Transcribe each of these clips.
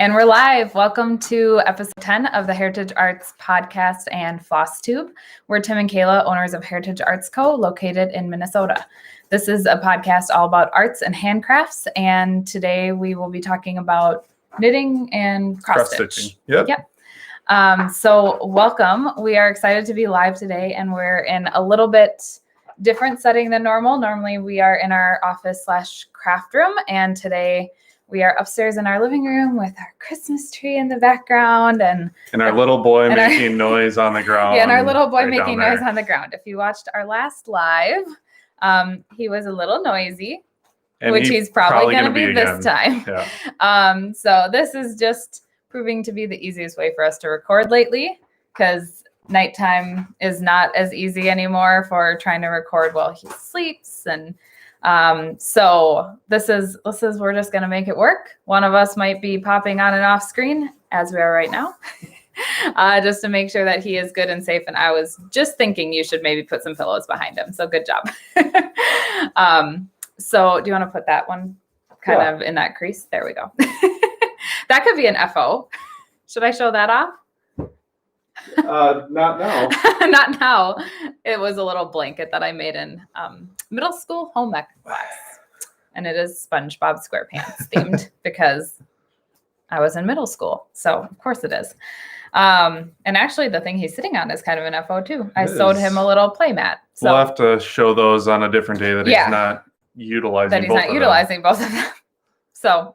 And we're live. Welcome to episode 10 of the Heritage Arts Podcast and Flosstube. We're Tim and Kayla, owners of Heritage Arts Co., located in Minnesota. This is a podcast all about arts and handcrafts, and today we will be talking about knitting and cross-stitch. Yep. So welcome. We are excited to be live today, and we're in a little bit different setting than normal. Normally we are in our office/craft room, and today we are upstairs in our living room with our Christmas tree in the background and our little boy making noise on the ground. Yeah, and our little boy making noise on the ground. If you watched our last live, he was a little noisy, and which he's probably going to be this time. Yeah. So this is just proving to be the easiest way for us to record lately, because nighttime is not as easy anymore for trying to record while he sleeps. And so this is we're just going to make it work. One of us might be popping on and off screen, as we are right now, just to make sure that he is good and safe. And I was just thinking you should maybe put some pillows behind him. So good job. So do you want to put that one kind of in that crease? There we go. That could be an FO. Should I show that off? Not now. Not now. It was a little blanket that I made in middle school home ec class. And it is SpongeBob SquarePants themed because I was in middle school. So of course it is. And actually the thing he's sitting on is kind of an FO too. I sewed him a little play mat. So we'll have to show those on a different day that he's not utilizing both of them. So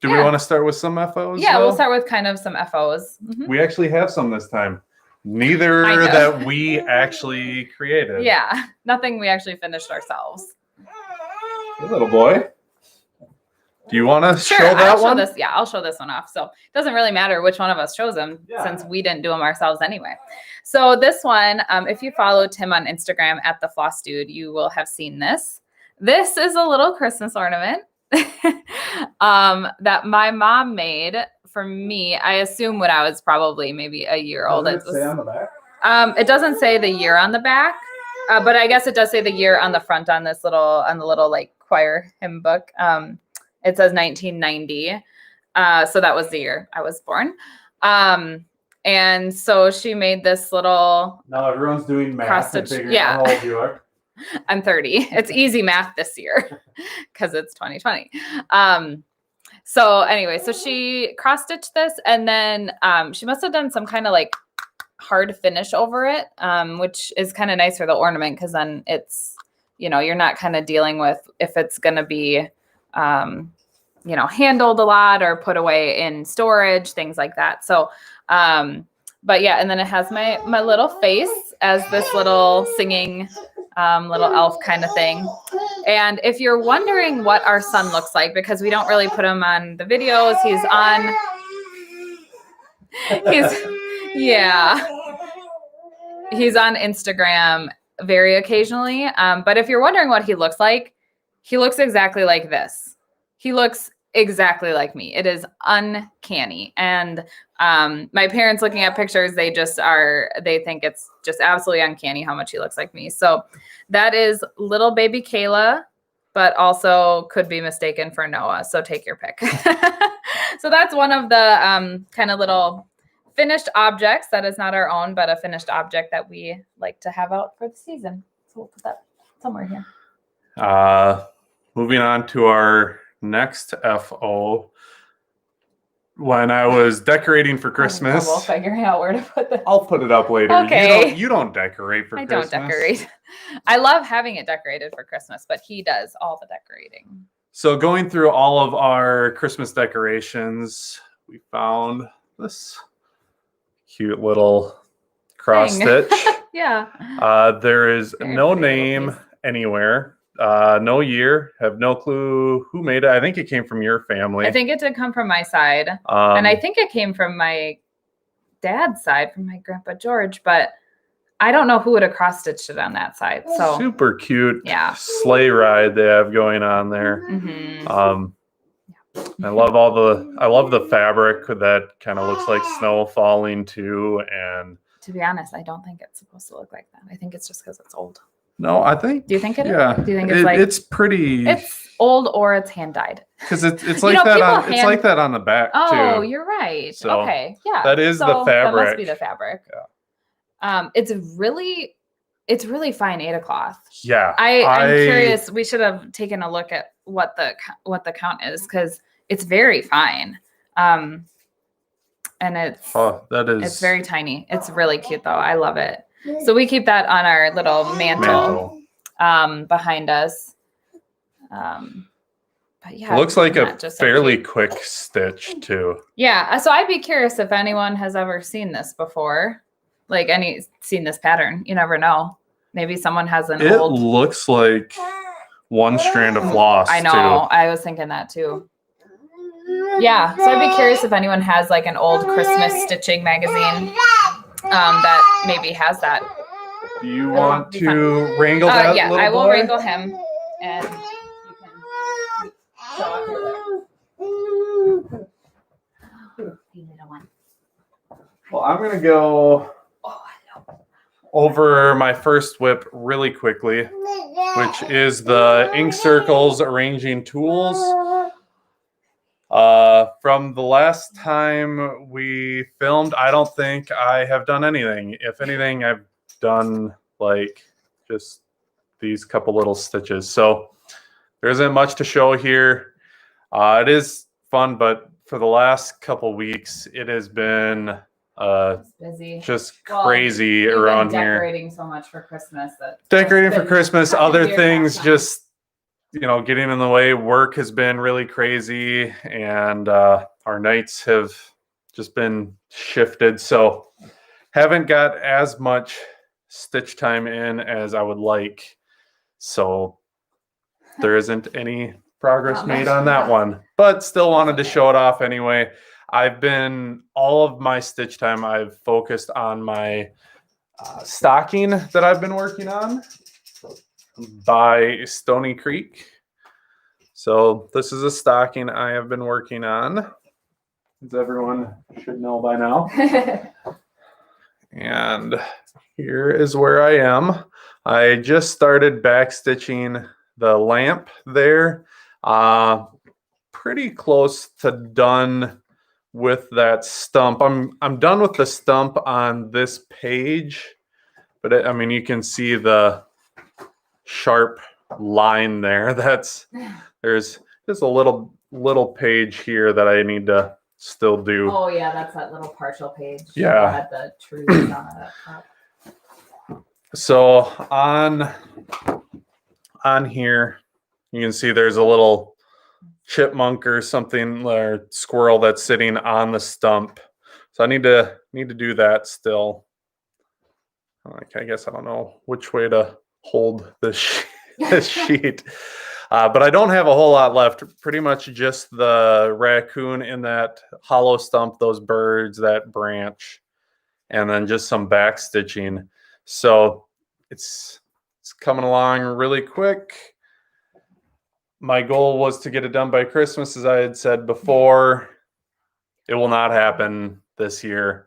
do we want to start with some FOs? Yeah, we'll start with kind of some FOs. Mm-hmm. We actually have some this time. Neither that we actually created. Yeah, nothing we actually finished ourselves. Hey, little boy. Do you want to show that one? I'll show this one off. So it doesn't really matter which one of us shows them since we didn't do them ourselves anyway. So this one, if you follow Tim on Instagram at the Floss Dude, you will have seen this. This is a little Christmas ornament that my mom made for me. I assume when I was probably maybe a year old. Does it say on the back? It doesn't say the year on the back, but I guess it does say the year on the front on the little like choir hymn book. It says 1990. So that was the year I was born. And so she made this little. Now everyone's doing math and figuring out how old you are. I'm 30. It's easy math this year because it's 2020. So anyway, so she cross-stitched this, and then she must have done some kind of like hard finish over it, which is kind of nice for the ornament, because then it's, you're not kind of dealing with if it's going to be, handled a lot or put away in storage, things like that. So, but yeah, and then it has my little face as this little singing little elf kind of thing. And if you're wondering what our son looks like, because we don't really put him on the videos, he's on Instagram very occasionally. But if you're wondering what he looks exactly like this. He looks exactly like me. It is uncanny. And my parents looking at pictures, they think it's just absolutely uncanny how much he looks like me. So that is little baby Kayla, but also could be mistaken for Noah. So take your pick. So that's one of the kind of little finished objects that is not our own, but a finished object that we like to have out for the season. So we'll put that somewhere here. Moving on to our next FO. When I was decorating for Christmas, I'm figuring out where to put this. I'll put it up later. Okay. You don't decorate for Christmas. I don't decorate. I love having it decorated for Christmas, but he does all the decorating. So going through all of our Christmas decorations, we found this cute little cross stitch. Yeah. There is no name anywhere. No year, have no clue who made it. I think it came from your family. I think it did come from my side. And I think it came from my dad's side, from my grandpa George, but I don't know who would have cross-stitched it on that side. So super cute sleigh ride they have going on there. Mm-hmm. I love the fabric that kind of looks like snow falling too. And to be honest, I don't think it's supposed to look like that. I think it's just because it's old. No, I think. Do you think it is? Yeah. Do you think it's like it's pretty? It's old or it's hand dyed. Because it's like that. It's like that on the back too. Oh, you're right. So okay, yeah. That is the fabric. That must be the fabric. Yeah. It's really fine Aida cloth. Yeah. I'm curious. We should have taken a look at what the count is because it's very fine. And it's very tiny. It's really cute though. I love it. So we keep that on our little mantle. Behind us. But yeah, it looks like a fairly quick stitch too. Yeah. So I'd be curious if anyone has ever seen this before, like seen this pattern. You never know. Maybe someone has an old. It looks like one strand of floss. I know. Too. I was thinking that too. Yeah. So I'd be curious if anyone has like an old Christmas stitching magazine that maybe has that. Do you want to wrangle that little boy? I will wrangle him, and you can show off your whip. Well, I'm going to go over my first whip really quickly, which is the Ink Circles Arranging Tools. From the last time we filmed, I don't think I have done anything. If anything, I've done like just these couple little stitches. So there isn't much to show here. It is fun, but for the last couple weeks, it has been busy, just crazy around here. Decorating so much for Christmas. Other things just, getting in the way. Work has been really crazy, and our nights have just been shifted. So haven't got as much stitch time in as I would like. So there isn't any progress made on that one, but still wanted to show it off anyway. All of my stitch time, I've focused on my stocking that I've been working on by Stony Creek. So this is a stocking I have been working on, as everyone should know by now. And here is where I am. I just started back stitching the lamp there. Pretty close to done with that stump. I'm done with the stump on this page, but you can see the sharp line there. There's just a little page here that I need to still do. Oh yeah, that's that little partial page. Yeah. Had the trees on it up top. So on here, you can see there's a little chipmunk or something, or squirrel that's sitting on the stump. So I need to do that still. I guess I don't know which way to hold this sheet. But I don't have a whole lot left. Pretty much just the raccoon in that hollow stump, those birds, that branch, and then just some back stitching. So it's coming along really quick. My goal was to get it done by Christmas, as I had said before. It will not happen this year.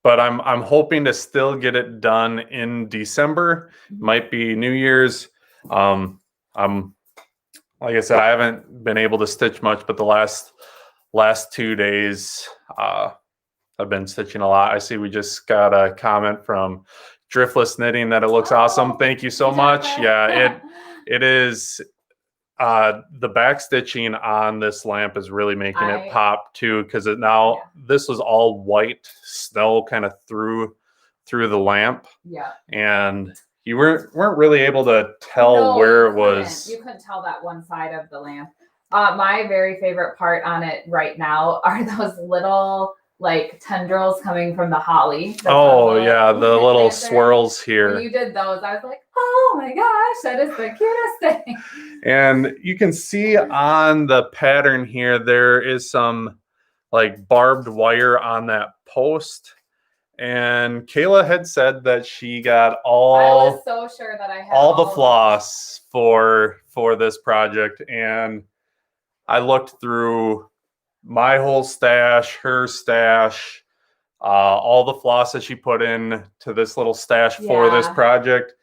But I'm hoping to still get it done in December. Might be New Year's. Like I said, I haven't been able to stitch much, but the last 2 days I've been stitching a lot. I see we just got a comment from Driftless Knitting that it looks awesome. Thank you so much. Yeah, it is. The back stitching on this lamp is really making it pop too, because this was all white snow kind of through the lamp. Yeah. And you weren't really able to tell where it was. You couldn't tell that one side of the lamp. My very favorite part on it right now are those little tendrils coming from the holly. Oh yeah, the little swirls here. When you did those, I was like, oh my gosh, that is the cutest thing. And you can see on the pattern here, there is some barbed wire on that post. And Kayla had said that she got I was so sure that I had all the floss for this project. And I looked through my whole stash, her stash, all the floss that she put in to this little stash for this project.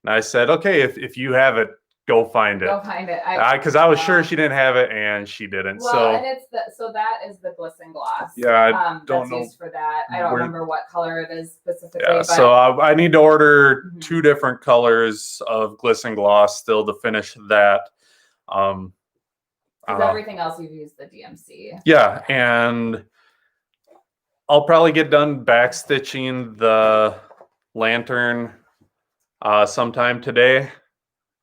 And I said, okay, if you have it, go find it. Go find it. Because I was sure she didn't have it, and she didn't. Well, and so that is the glisten gloss. Yeah, I don't know. Used for that. I don't remember what color it is specifically. Yeah, but so I need to order 2 different colors of glisten gloss still to finish that. Everything else you've used the DMC. Yeah, and I'll probably get done backstitching the lantern sometime today.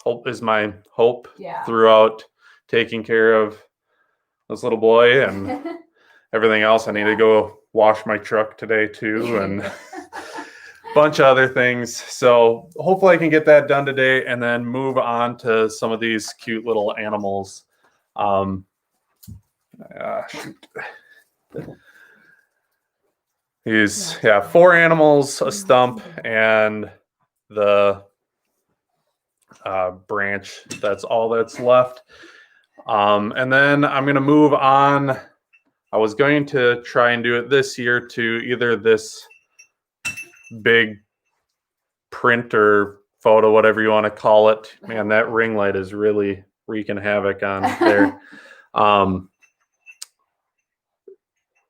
Hope is my hope throughout taking care of this little boy and everything else. I need to go wash my truck today too, and a bunch of other things. So hopefully I can get that done today and then move on to some of these cute little animals. These 4 animals, a stump, and the branch. That's all that's left. And then I'm going to move on. I was going to try and do it this year to either this big print or photo, whatever you want to call it. Man, that ring light is really wreaking havoc on there.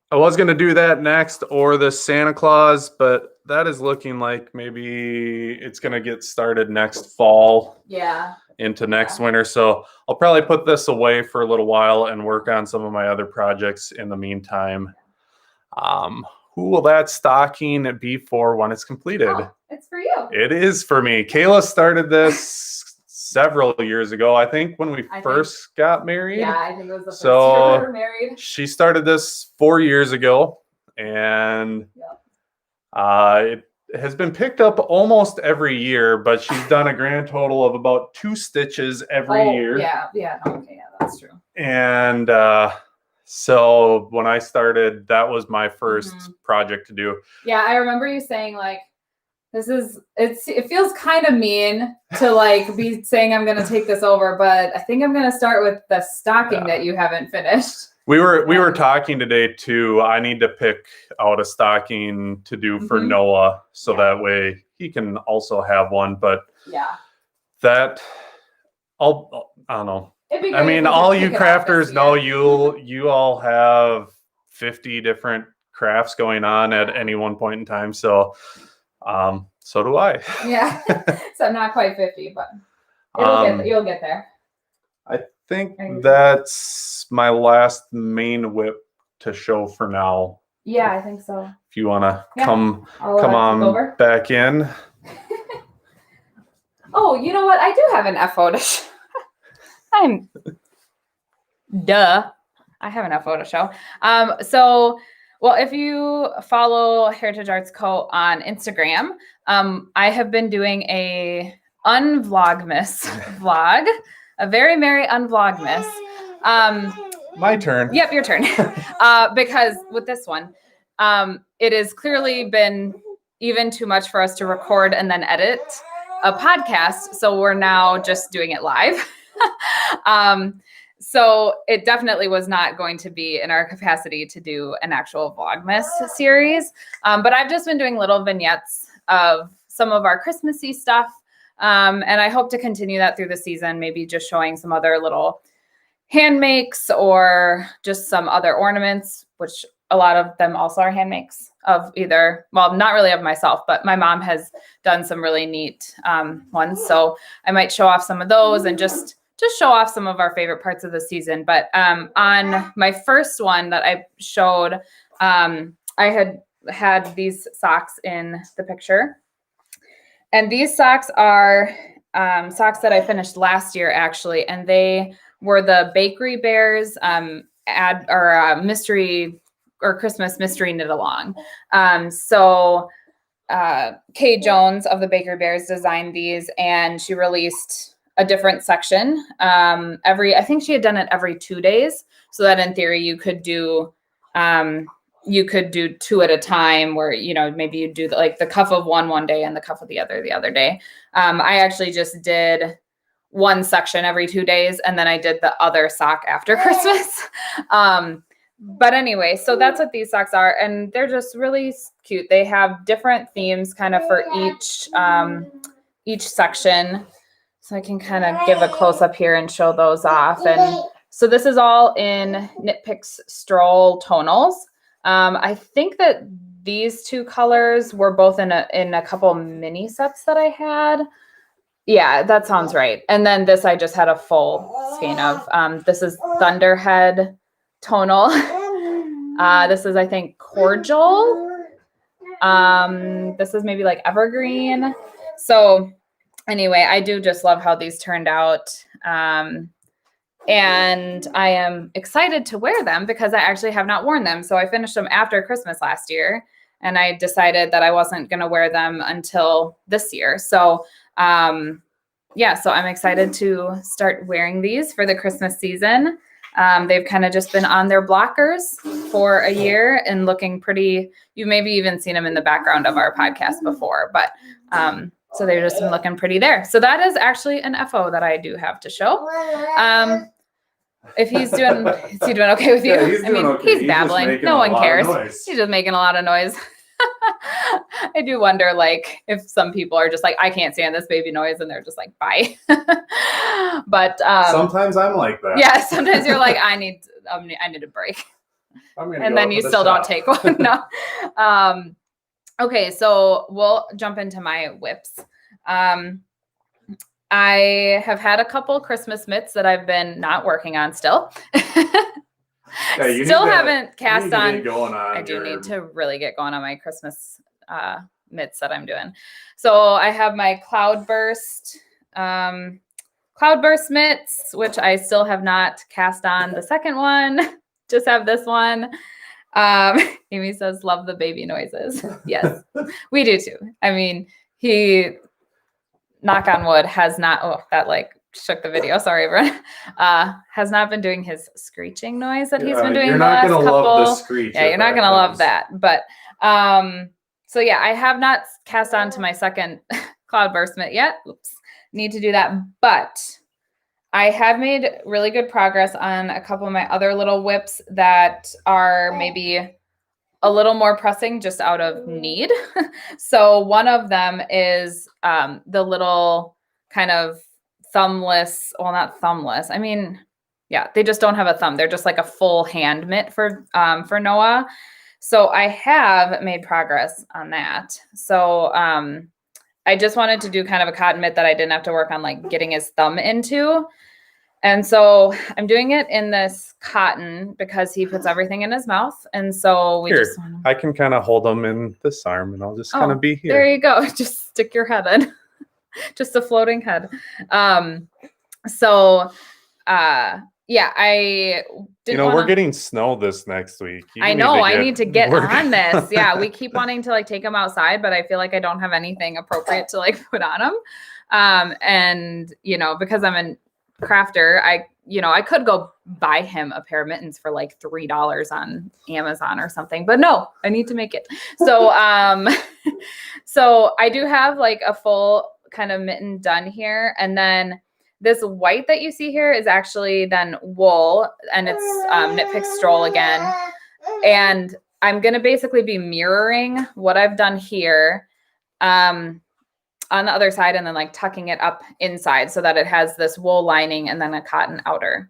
I was going to do that next, or the Santa Claus, but that is looking like maybe it's going to get started next fall. Yeah. Into next winter. So I'll probably put this away for a little while and work on some of my other projects in the meantime. Who will that stocking be for when it's completed? Oh, it's for you. It is for me. Kayla started this several years ago, I think, when we first got married. Yeah, I think it was the first year we were married. She started this 4 years ago, and it has been picked up almost every year, but she's done a grand total of about 2 stitches every year. Yeah, that's true. And so when I started, that was my first project to do. Yeah, I remember you saying like, it feels kind of mean to like be saying I'm going to take this over, but I think I'm going to start with the stocking that you haven't finished. We were talking today too. I need to pick out a stocking to do for Noah, so that way he can also have one. But that I don't know. I mean, all you crafters know you all have 50 different crafts going on at any one point in time. So so do I. Yeah. So I'm not quite 50, but you'll get there. I think that's my last main whip to show for now. Yeah, I think so. If you want to come on back in. Oh, you know what? I do have an FO to show. I have an FO to show. Well, if you follow Heritage Arts Co. on Instagram, I have been doing a Vlogmas vlog, a very merry Vlogmas. My turn. Yep, your turn. Because with this one, it has clearly been even too much for us to record and then edit a podcast. So we're now just doing it live. So it definitely was not going to be in our capacity to do an actual Vlogmas series. But I've just been doing little vignettes of some of our Christmassy stuff. And I hope to continue that through the season, maybe just showing some other little hand makes or just some other ornaments, which a lot of them also are hand makes of either, well, not really of myself, but my mom has done some really neat ones. So I might show off some of those and just show off some of our favorite parts of the season. But on my first one that I showed, I had these socks in the picture. And these socks are socks that I finished last year, actually. And they were the Bakery Bears mystery or Christmas mystery knit along. So Kay Jones of the Bakery Bears designed these, and she released a different section I think she had done it every 2 days, so that in theory you could do 2 at a time, where maybe you do the cuff of one day and the cuff of the other day. I actually just did one section every 2 days, and then I did the other sock after Christmas. But anyway, so that's what these socks are. And they're just really cute. They have different themes kind of for each section. So I can kind of give a close up here and show those off. And so this is all in Knit Picks Stroll tonals. I think that these two colors were both in a couple mini sets that I had. Yeah, that sounds right. And then this I just had a full skein of. This is Thunderhead tonal. This is, I think, Cordial. This is maybe like Evergreen. So anyway, I do just love how these turned out. And I am excited to wear them because I actually have not worn them. So I finished them after Christmas last year, and I decided that I wasn't going to wear them until this year. So, yeah, so I'm excited to start wearing these for the Christmas season. They've kind of just been on their blockers for a year and looking pretty. You've maybe even seen them in the background of our podcast before, but so they've just been looking pretty there. So that is actually an FO that I do have to show. If is he doing okay with you? Yeah, he's doing okay. He's babbling. No one cares. He's just making a lot of noise. I do wonder, like, if some people are just like, I can't stand this baby noise, and they're just like, bye. But sometimes I'm like that. Yeah, sometimes you're like, I need a break, and then you still don't take one. No. Okay, so we'll jump into my whips. I have had a couple Christmas mitts that I've been not working on still. Yeah, still haven't cast on. I do need to really get going on my Christmas mitts that I'm doing. So I have my Cloudburst mitts, which I still have not cast on the second one. Just have this one. Amy says, love the baby noises. Yes, we do too. I mean, he, knock on wood, has not, oh, that like shook the video. Sorry, everyone. Has not been doing his screeching noise that he's been doing the last couple. You're not going to love the screech. Yeah, you're not going to love that. But, so yeah, I have not cast on to my second Cloudburst mitt yet. Oops. Need to do that. But I have made really good progress on a couple of my other little whips that are maybe a little more pressing just out of need. So one of them is the little kind of thumbless, well, not thumbless. I mean, yeah, they just don't have a thumb. They're just like a full hand mitt for Noah. So I have made progress on that. So I just wanted to do kind of a cotton mitt that I didn't have to work on like getting his thumb into. And so I'm doing it in this cotton because he puts everything in his mouth. And so I can kind of hold him in this arm and I'll just kind of be here. There you go. Just stick your head in. Just a floating head. Yeah, I didn't we're getting snow this next week. I know. I need to get on this. Yeah, we keep wanting to like take him outside, but I feel like I don't have anything appropriate to like put on him. And because I'm a crafter, I could go buy him a pair of mittens for like $3 on Amazon or something, but no, I need to make it. So, so I do have like a full kind of mitten done here. And then this white that you see here is actually then wool, and it's Knit Pick Stroll again. And I'm going to basically be mirroring what I've done here on the other side, and then like tucking it up inside so that it has this wool lining and then a cotton outer.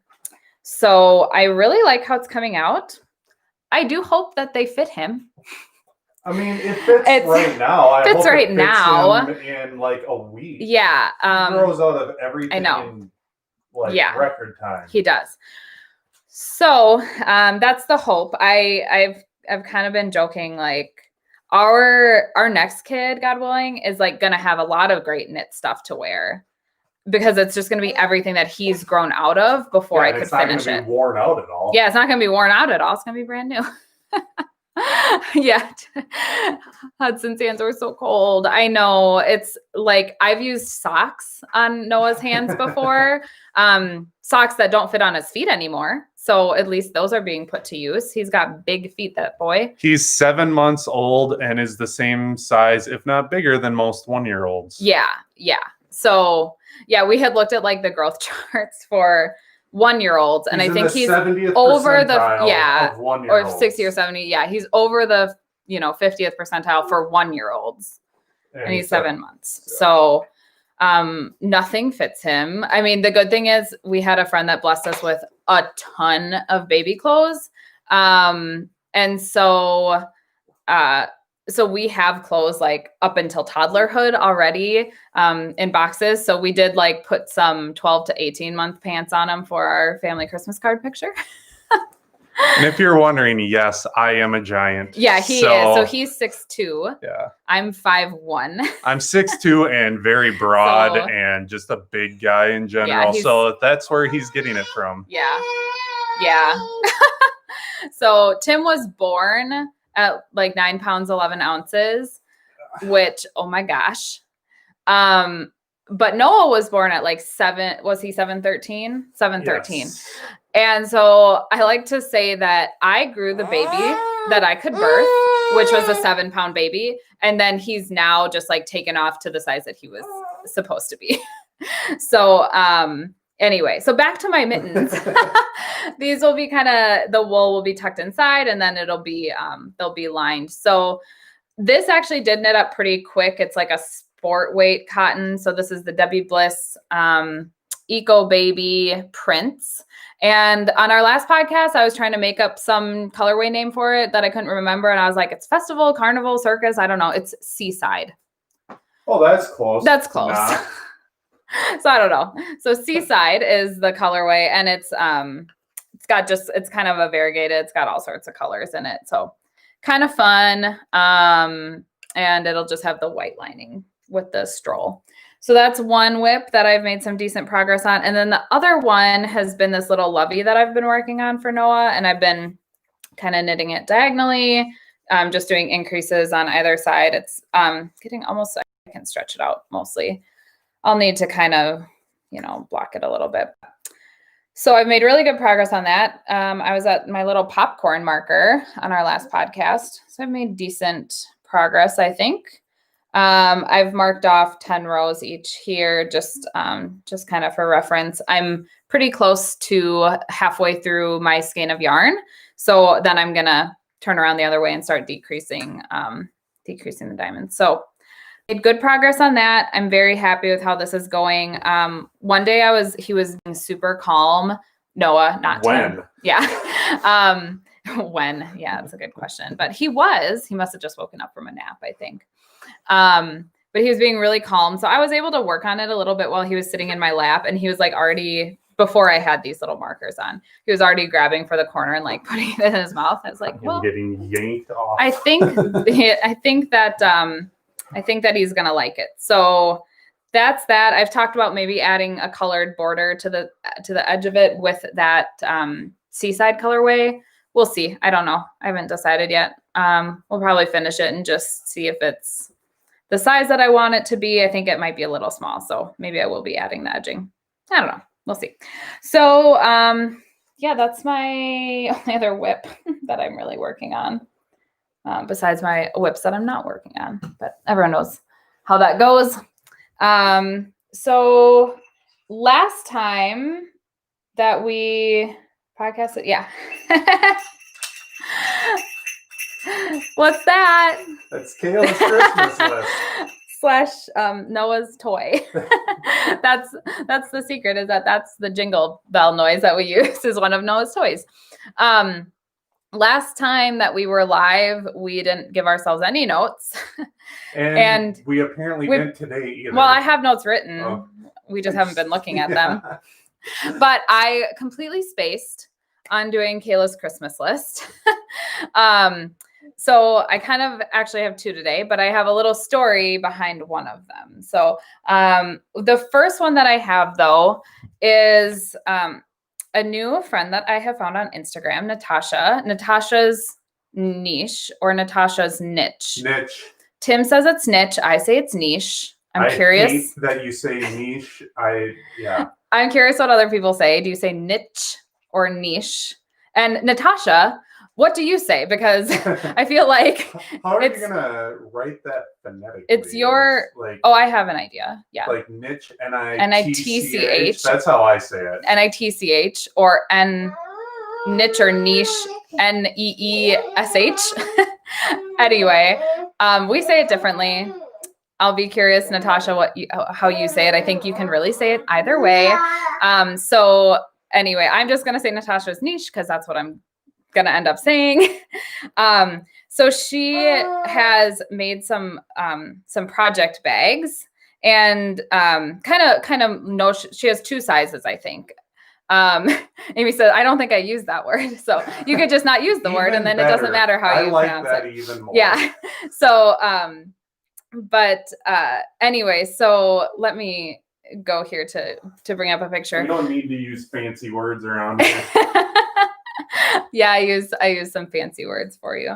So I really like how it's coming out. I do hope that they fit him. I mean, it fits right now. I hope right now. In like a week. Yeah. He grows out of everything. I know. In like record time. He does. So that's the hope. I've kind of been joking, like our next kid, God willing, is like gonna have a lot of great knit stuff to wear, because it's just gonna be everything that he's grown out of before I could finish it. It's not gonna be worn out at all. Yeah, it's not gonna be worn out at all. It's gonna be brand new. Yeah. Hudson's hands were so cold. I know. It's like I've used socks on Noah's hands before. Socks that don't fit on his feet anymore. So at least those are being put to use. He's got big feet, that boy. He's 7 months old and is the same size, if not bigger, than most 1-year-olds. Yeah. Yeah. So yeah, we had looked at like the growth charts for 1-year-olds, and I think he's over the of 1-year-olds. or 60 or 70. Yeah, he's over the 50th percentile for 1-year-olds, and he's 7 months. So nothing fits him. I mean, the good thing is we had a friend that blessed us with a ton of baby clothes, and so we have clothes like up until toddlerhood already in boxes. So we did like put some 12 to 18 month pants on him for our family Christmas card picture. And if you're wondering, yes, I am a giant. Yeah, he is. So he's 6'2". Yeah. I'm 5'1". I'm 6'2" and very broad and just a big guy in general. Yeah, so that's where he's getting it from. Yeah. Yeah. So Tim was born at like 9 pounds, 11 ounces, which, oh my gosh. But Noah was born at like 7, was he 7'13"? 7'13". Yes. And so I like to say that I grew the baby that I could birth, which was a 7-pound baby. And then he's now just like taken off to the size that he was supposed to be. So, anyway, so back to my mittens. These will be the wool will be tucked inside, and then it'll be, they'll be lined. So this actually did knit up pretty quick. It's like a sport weight cotton. So this is the Debbie Bliss, Eco Baby prints. And on our last podcast, I was trying to make up some colorway name for it that I couldn't remember. And I was like, it's festival, carnival, circus. I don't know. It's Seaside. Oh, that's close. That's close. Nah. So I don't know. So Seaside is the colorway, and it's kind of a variegated. It's got all sorts of colors in it. So kind of fun. And it'll just have the white lining with the stroll. So that's one whip that I've made some decent progress on. And then the other one has been this little lovey that I've been working on for Noah. And I've been kind of knitting it diagonally, just doing increases on either side. It's getting almost, I can stretch it out mostly. I'll need to kind of, block it a little bit. So I've made really good progress on that. I was at my little popcorn marker on our last podcast. So I've made decent progress, I think. I've marked off 10 rows each here, just kind of for reference. I'm pretty close to halfway through my skein of yarn. So then I'm going to turn around the other way and start decreasing the diamonds. So made good progress on that. I'm very happy with how this is going. One day he was being super calm. Noah, not when? Tim. Yeah. When? Yeah, that's a good question. But he must have just woken up from a nap, I think. But he was being really calm. So I was able to work on it a little bit while he was sitting in my lap, and he was like already, before I had these little markers on, he was already grabbing for the corner and like putting it in his mouth. I was like, well, getting yanked off. I think that he's going to like it. So that's that. I've talked about maybe adding a colored border to the edge of it with that, Seaside colorway. We'll see. I don't know. I haven't decided yet. We'll probably finish it and just see if it's the size that I want it to be. I think it might be a little small, so maybe I will be adding the edging. I don't know. We'll see. So, yeah, that's my only other whip that I'm really working on, besides my whips that I'm not working on, but everyone knows how that goes. So last time that we podcasted, yeah. What's that? That's Kayla's Christmas list. / Noah's toy. That's the secret, is that's the jingle bell noise that we use is one of Noah's toys. Last time that we were live, we didn't give ourselves any notes. And we apparently didn't today either. Well, I have notes written. Oh. We just haven't been looking at them. But I completely spaced on doing Kayla's Christmas list. So I kind of actually have two today, but I have a little story behind one of them. So the first one that I have, though, is a new friend that I have found on Instagram, Natasha's niche, or Natasha's niche. Tim says it's niche. I say it's niche. I'm curious. I hate that you say niche. I'm curious what other people say. Do you say niche or niche? And Natasha, What do you say? Because I feel like how are you gonna write that phonetically? It's your like. Oh, I have an idea. Yeah. Like niche, N-I-T-C-H. That's how I say it. N-I-T-C-H or niche or niche, N-E-E-S-H. Anyway, we say it differently. I'll be curious, Natasha, how you say it. I think you can really say it either way. So anyway, I'm just gonna say Natasha's niche because that's what I'm gonna end up saying. So she has made some project bags, and kind of no, she has 2 sizes, I think. Amy said, I don't think I used that word. So you could just not use the word, and then it doesn't matter how you pronounce it. Even more. Yeah. So, but anyway, so let me go here to bring up a picture. We don't need to use fancy words around here. Yeah, I use some fancy words for you.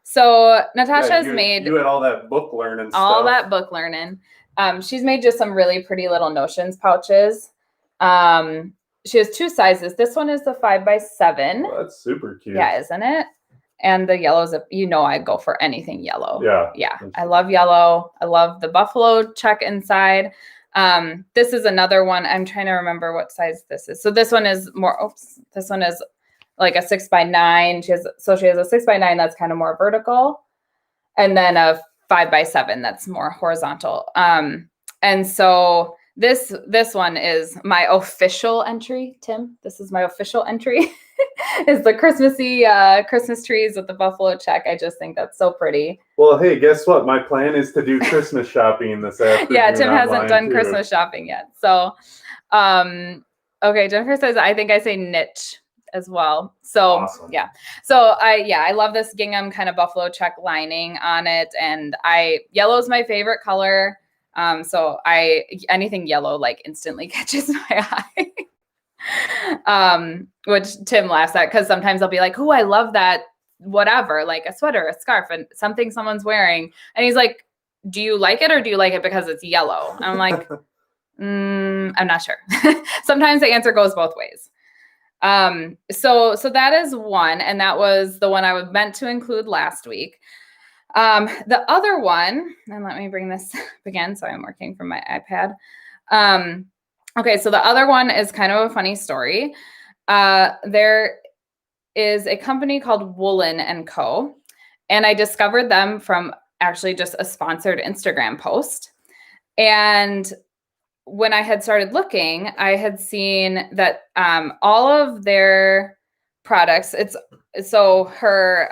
So Natasha has made. You had all that book learning stuff. All that book learning. She's made just some really pretty little notions pouches. She has 2 sizes. This one is the 5x7. Oh, that's super cute. Yeah, isn't it? And the yellow's I'd go for anything yellow. Yeah. I love yellow. I love the buffalo check inside. This is another one. I'm trying to remember what size this is. So this one is more, this one is like a 6x9. She has a 6x9 that's kind of more vertical, and then a 5x7 that's more horizontal. And so this one is my official entry, Tim. This is my official entry. Is the Christmassy Christmas trees with the buffalo check. I just think that's so pretty. Well, hey, guess what? My plan is to do Christmas shopping this afternoon. Yeah, Tim hasn't done Christmas shopping yet. So, okay, Jennifer says, I think I say niche as well. So, awesome. Yeah. So, I love this gingham kind of buffalo check lining on it. And yellow is my favorite color. So anything yellow like instantly catches my eye. Which Tim laughs at because sometimes I'll be like, oh, I love that, whatever, like a sweater, a scarf, and something someone's wearing. And he's like, do you like it or do you like it because it's yellow? And I'm like, I'm not sure. Sometimes the answer goes both ways. So that is one. And that was the one I was meant to include last week. The other one, and let me bring this up again. So I'm working from my iPad. Okay. So the other one is kind of a funny story. There is a company called Woolen & Co. And I discovered them from actually just a sponsored Instagram post. And when I had started looking, I had seen that, all of their products, so her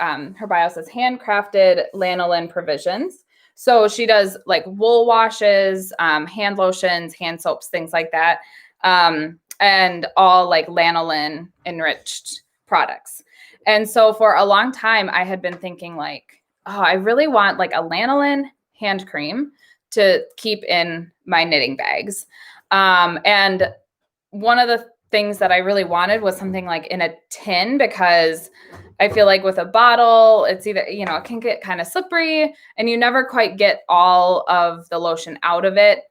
bio says handcrafted lanolin provisions. So she does like wool washes, hand lotions, hand soaps, things like that. And all like lanolin enriched products. And so for a long time, I had been thinking like, oh, I really want like a lanolin hand cream to keep in my knitting bags. And one of the things that I really wanted was something like in a tin, because I feel like with a bottle, it's either, it can get kind of slippery and you never quite get all of the lotion out of it.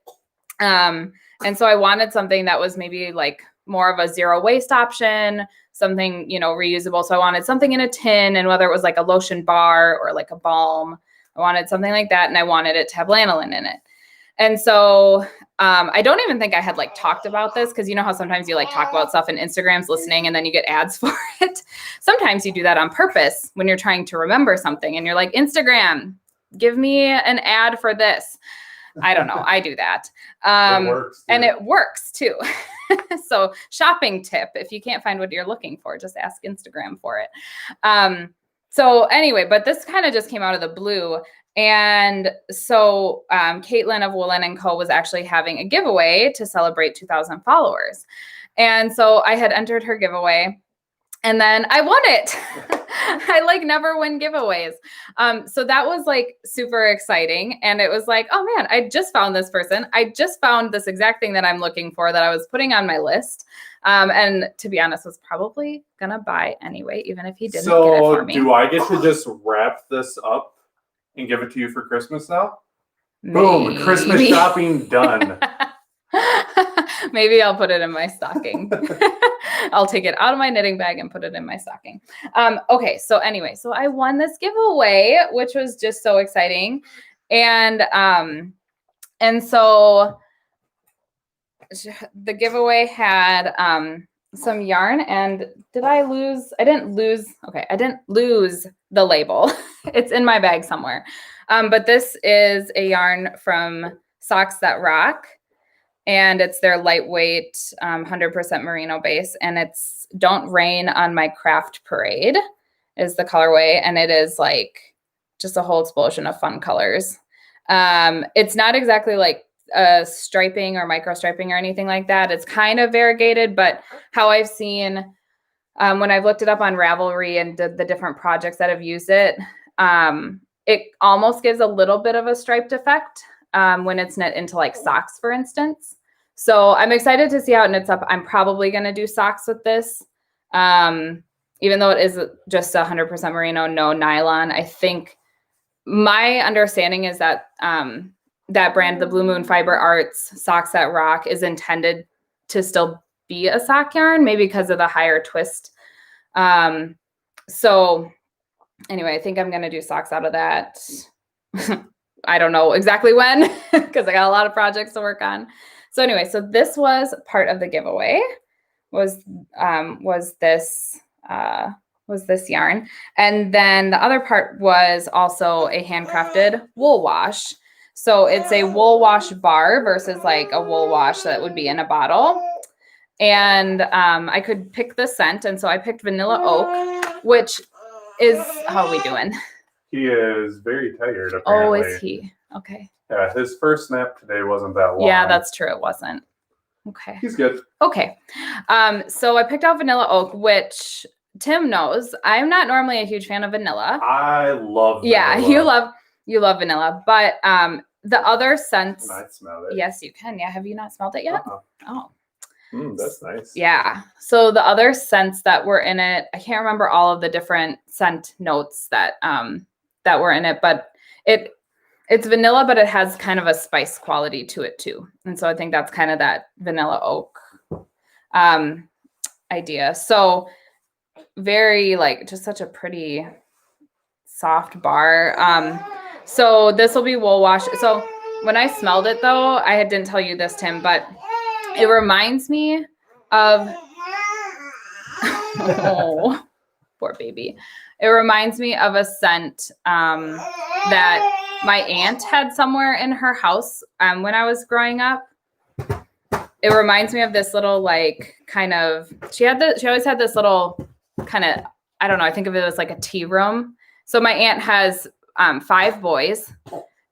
And so I wanted something that was maybe like more of a zero waste option, something, reusable. So I wanted something in a tin, and whether it was like a lotion bar or like a balm, I wanted something like that. And I wanted it to have lanolin in it. And so I don't even think I had like talked about this, because you know how sometimes you like talk about stuff and Instagram's listening and then you get ads for it. Sometimes you do that on purpose when you're trying to remember something and you're like, Instagram, give me an ad for this. I don't know. I do that. And it works too. So shopping tip, if you can't find what you're looking for, just ask Instagram for it. So anyway, but this kind of just came out of the blue. And so Caitlin of Woolen & Co. was actually having a giveaway to celebrate 2,000 followers. And so I had entered her giveaway, and then I won it. I like never win giveaways. So that was like super exciting. And it was like, oh man, I just found this person. I just found this exact thing that I'm looking for, that I was putting on my list. And to be honest, was probably going to buy anyway, even if he didn't get it for me. So do I get to just wrap this up and give it to you for Christmas now? Maybe. Boom, Christmas shopping done. Maybe I'll put it in my stocking. I'll take it out of my knitting bag and put it in my stocking. Okay. So anyway, so I won this giveaway, which was just so exciting. And so the giveaway had, some yarn, and I didn't lose the label. It's in my bag somewhere. But this is a yarn from Socks That Rock, and it's their lightweight 100% merino base, and it's Don't Rain on My Craft Parade is the colorway, and it is like just a whole explosion of fun colors. It's not exactly like striping or micro striping or anything like that. It's kind of variegated, but how I've seen when I've looked it up on Ravelry and did the different projects that have used it, it almost gives a little bit of a striped effect when it's knit into like socks, for instance. So I'm excited to see how it knits up. I'm probably going to do socks with this. Even though it is just 100% merino, no nylon. I think my understanding is that that brand, the Blue Moon Fiber Arts Socks That Rock, is intended to still be a sock yarn, maybe because of the higher twist. So anyway, I think I'm going to do socks out of that. I don't know exactly when, because I got a lot of projects to work on. So anyway, so this was part of the giveaway, was this yarn. And then the other part was also a handcrafted wool wash. So it's a wool wash bar versus like a wool wash that would be in a bottle. And I could pick the scent. And so I picked vanilla oak, which is, how are we doing? He is very tired, apparently. Oh, is he? Okay. Yeah, his first nap today wasn't that long. Yeah, that's true. It wasn't. Okay. He's good. Okay. So I picked out vanilla oak, which Tim knows. I'm not normally a huge fan of vanilla. I love vanilla. Yeah, you love vanilla. But the other scents. Can I smell it? Yes, you can. Yeah. Have you not smelled it yet? Oh. That's nice. Yeah. So the other scents that were in it, I can't remember all of the different scent notes that were in it, but it's vanilla, but it has kind of a spice quality to it too. And so I think that's kind of that vanilla oak idea. So very like just such a pretty soft bar. So this will be wool wash. So when I smelled it though, I didn't tell you this, Tim, but it reminds me of, oh, poor baby. It reminds me of a scent that my aunt had somewhere in her house when I was growing up. It reminds me of this little like kind of, she always had this little kind of, I don't know, I think of it as like a tea room. So my aunt has 5 boys,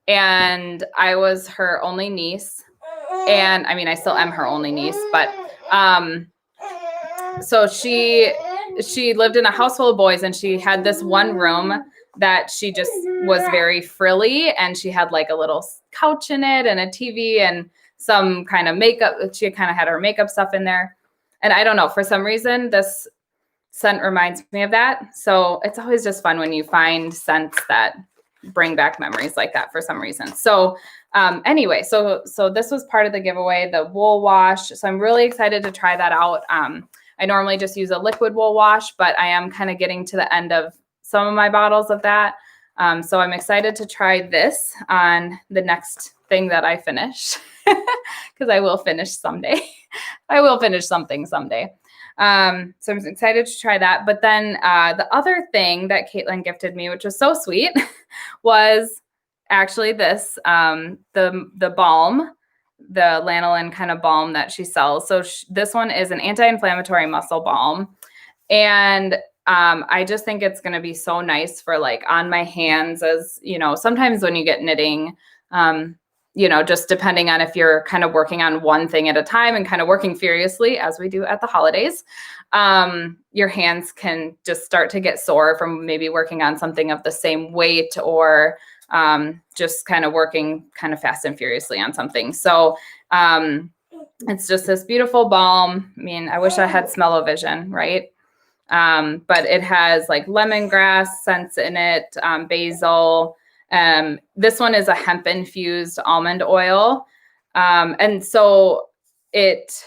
and I was her only niece. And I mean, I still am her only niece, but so she lived in a house full of boys, and she had this one room that she just was very frilly, and she had like a little couch in it and a TV and some kind of makeup. She kind of had her makeup stuff in there. And I don't know, for some reason, this scent reminds me of that. So it's always just fun when you find scents that bring back memories like that for some reason. So anyway, so this was part of the giveaway, the wool wash. So I'm really excited to try that out. I normally just use a liquid wool wash, but I am kind of getting to the end of some of my bottles of that. So I'm excited to try this on the next thing that I finish, because I will finish someday. I will finish something someday. So I'm excited to try that. But then the other thing that Caitlin gifted me, which was so sweet, was actually this, the Balm, the lanolin kind of balm that she sells. So this one is an anti-inflammatory muscle balm. And I just think it's going to be so nice for like on my hands, as, you know, sometimes when you get knitting, you know, just depending on if you're kind of working on one thing at a time and kind of working furiously, as we do at the holidays, your hands can just start to get sore from maybe working on something of the same weight, or just kind of working kind of fast and furiously on something. So it's just this beautiful balm. I mean, I wish I had smell-o-vision, right? But it has like lemongrass scents in it, basil. This one is a hemp infused almond oil. And so it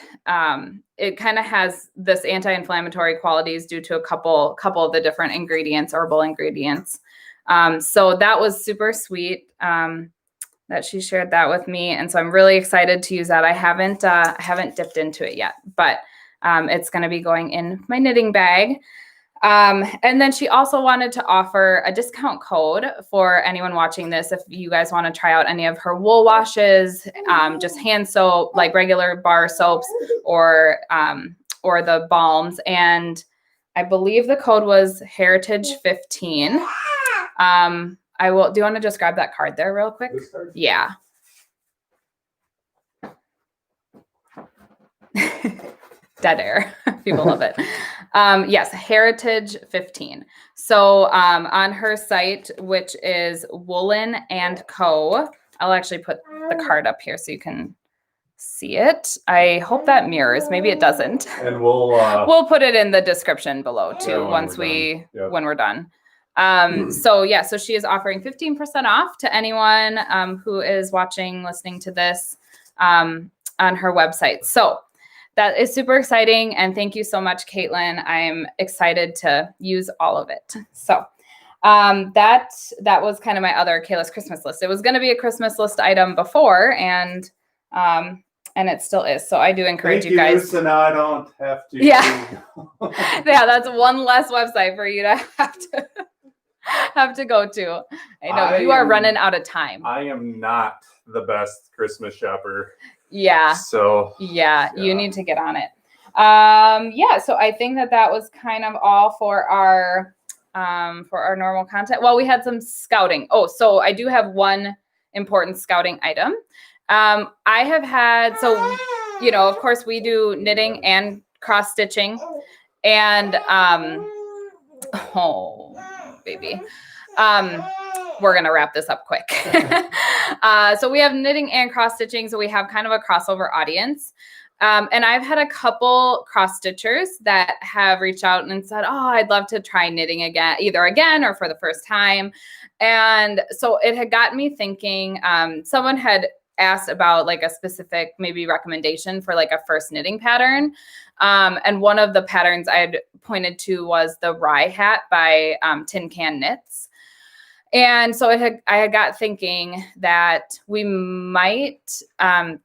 kind of has this anti-inflammatory qualities due to a couple of the different ingredients, herbal ingredients. So that was super sweet that she shared that with me. And so I'm really excited to use that. I haven't dipped into it yet, but it's going to be going in my knitting bag. And then she also wanted to offer a discount code for anyone watching this. If you guys want to try out any of her wool washes, just hand soap, like regular bar soaps, or the balms. And I believe the code was Heritage 15. Do you want to just grab that card there real quick? Yeah. Dead air. People love it. Yes, Heritage 15. So on her site, which is Woolen and Co. I'll actually put the card up here so you can see it. I hope that mirrors. Maybe it doesn't. And we'll put it in the description below too when we're done. So she is offering 15% off to anyone who is watching, listening to this on her website. So that is super exciting. And thank you so much, Caitlin. I'm excited to use all of it. So that was kind of my other Kayla's Christmas list. It was going to be a Christmas list item before, and it still is. So I do encourage you guys. So now I don't have to. Yeah. Yeah, that's one less website for you to have to go to. I know you are running out of time. I am not the best Christmas shopper. Yeah. So yeah, you need to get on it. So I think that was kind of all for our normal content. Well, we had some scouting. Oh, so I do have one important scouting item. I have had, of course we do knitting and cross stitching, and oh baby. We're going to wrap this up quick. So we have knitting and cross stitching. So we have kind of a crossover audience. And I've had a couple cross stitchers that have reached out and said, oh, I'd love to try knitting again or for the first time. And so it had gotten me thinking, someone had asked about like a specific maybe recommendation for like a first knitting pattern. And one of the patterns I had pointed to was the Rye Hat by Tin Can Knits. And so I had got thinking that we might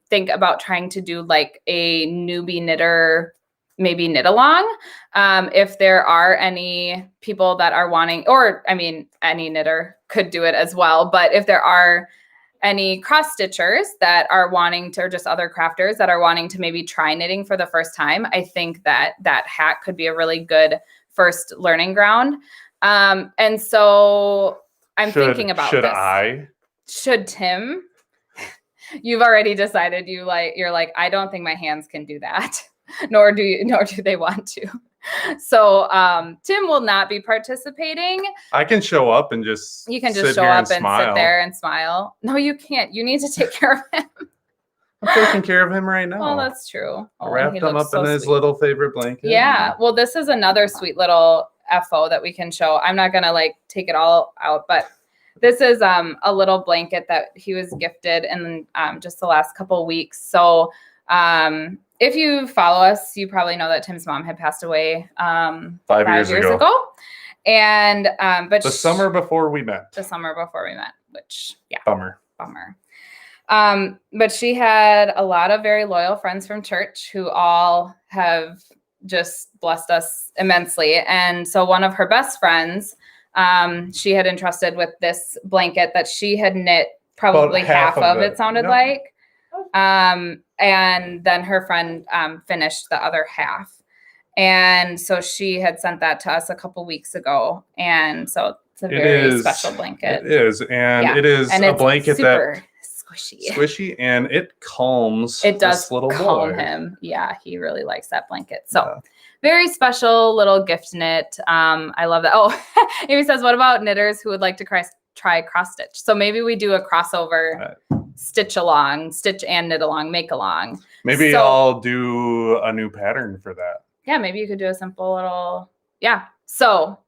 think about trying to do like a newbie knitter, maybe knit along. If there are any people that are wanting, or I mean, any knitter could do it as well. But if there are any cross stitchers that are wanting to, or just other crafters that are wanting to maybe try knitting for the first time, I think that hat could be a really good first learning ground. And so I'm thinking about this. Should Tim? You've already decided you're like, I don't think my hands can do that, nor do they want to. So Tim will not be participating. I can show up and just you can just show up and sit there and smile. No, you can't. You need to take care of him. I'm taking care of him right now. Oh, that's true. I wrapped him up in his little favorite blanket. Yeah. Well, this is another sweet little FO that we can show. I'm not gonna like take it all out, but this is a little blanket that he was gifted in just the last couple of weeks. So if you follow us, you probably know that Tim's mom had passed away 5 years ago. And but the summer before we met, which bummer. But she had a lot of very loyal friends from church who all have just blessed us immensely. And so one of her best friends, she had entrusted with this blanket that she had knit probably half of it sounded like. And then her friend finished the other half. And so she had sent that to us a couple weeks ago. And so it's a very special blanket. It is. And it is a blanket that squishy, and it calms this little calm him. Yeah, he really likes that blanket. So very special little gift knit. I love that. Oh, Amy says, what about knitters who would like to try cross stitch? So maybe we do a crossover stitch and knit along, make along. Maybe I'll do a new pattern for that. Yeah, maybe you could do a simple little, So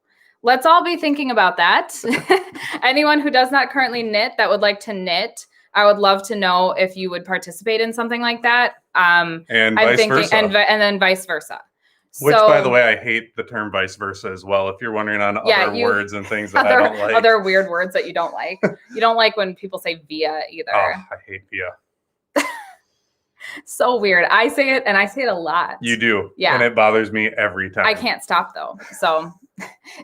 let's all be thinking about that. Anyone who does not currently knit that would like to knit, I would love to know if you would participate in something like that. And vice versa. And then vice versa. Which, by the way, I hate the term vice versa as well. If you're wondering on other words and things that I don't like. Other weird words that you don't like. You don't like when people say via either. Oh, I hate via. So weird. I say it, and I say it a lot. You do. Yeah. And it bothers me every time. I can't stop, though. So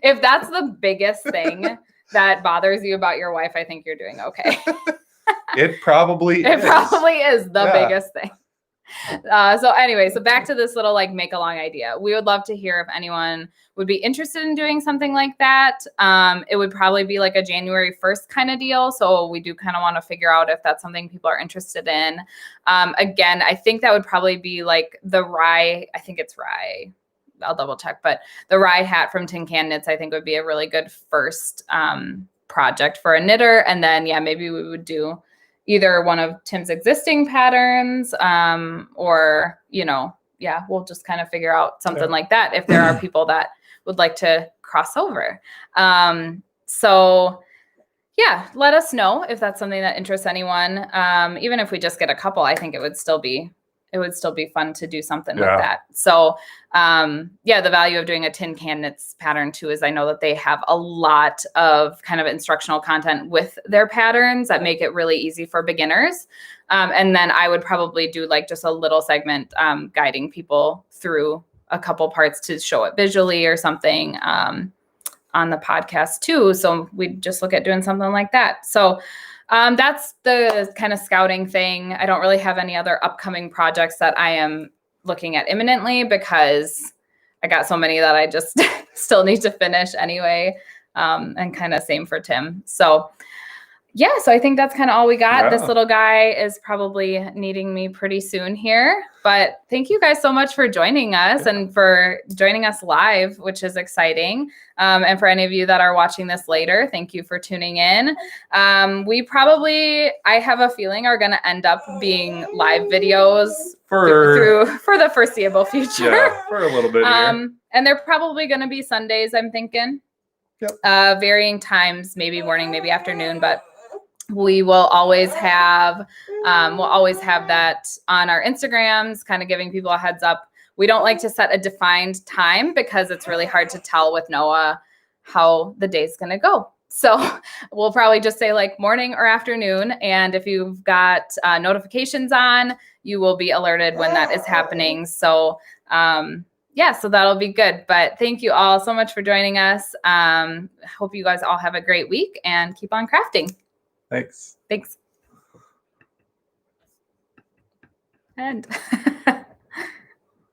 if that's the biggest thing that bothers you about your wife, I think you're doing okay. It probably is. It probably is the biggest thing. So anyway, so back to this little like make along idea. We would love to hear if anyone would be interested in doing something like that. It would probably be like a January 1st kind of deal. So we do kind of want to figure out if that's something people are interested in. Again, I think that would probably be like the rye. I think it's rye. I'll double check, but the rye hat from Tin Can Knits, I think would be a really good first project for a knitter. And then, yeah, maybe we would do either one of Tim's existing patterns or, you know, yeah, we'll just kind of figure out something like that if there are people that would like to cross over. So yeah, let us know if that's something that interests anyone. Even if we just get a couple, I think it would still be fun to do something like that. So yeah, the value of doing a Tin Can Knits pattern too is I know that they have a lot of kind of instructional content with their patterns that make it really easy for beginners. And then I would probably do like just a little segment guiding people through a couple parts to show it visually or something on the podcast too. So we just look at doing something like that. So that's the kind of scouting thing. I don't really have any other upcoming projects that I am looking at imminently because I got so many that I just still need to finish anyway. And kind of same for Tim. So yeah, so I think that's kind of all we got. This little guy is probably needing me pretty soon here, but thank you guys so much for joining us and for joining us live, which is exciting. And for any of you that are watching this later, thank you for tuning in. We probably, I have a feeling, are going to end up being live videos for the foreseeable future. Yeah, for a little bit here. And they're probably going to be Sundays, I'm thinking. Yep. Varying times, maybe morning, maybe afternoon, but we will always have that on our Instagrams, kind of giving people a heads up. We don't like to set a defined time because it's really hard to tell with Noah how the day's going to go. So we'll probably just say like morning or afternoon. And if you've got notifications on, you will be alerted when that is happening. So yeah, so that'll be good. But thank you all so much for joining us. Hope you guys all have a great week and keep on crafting. Thanks. And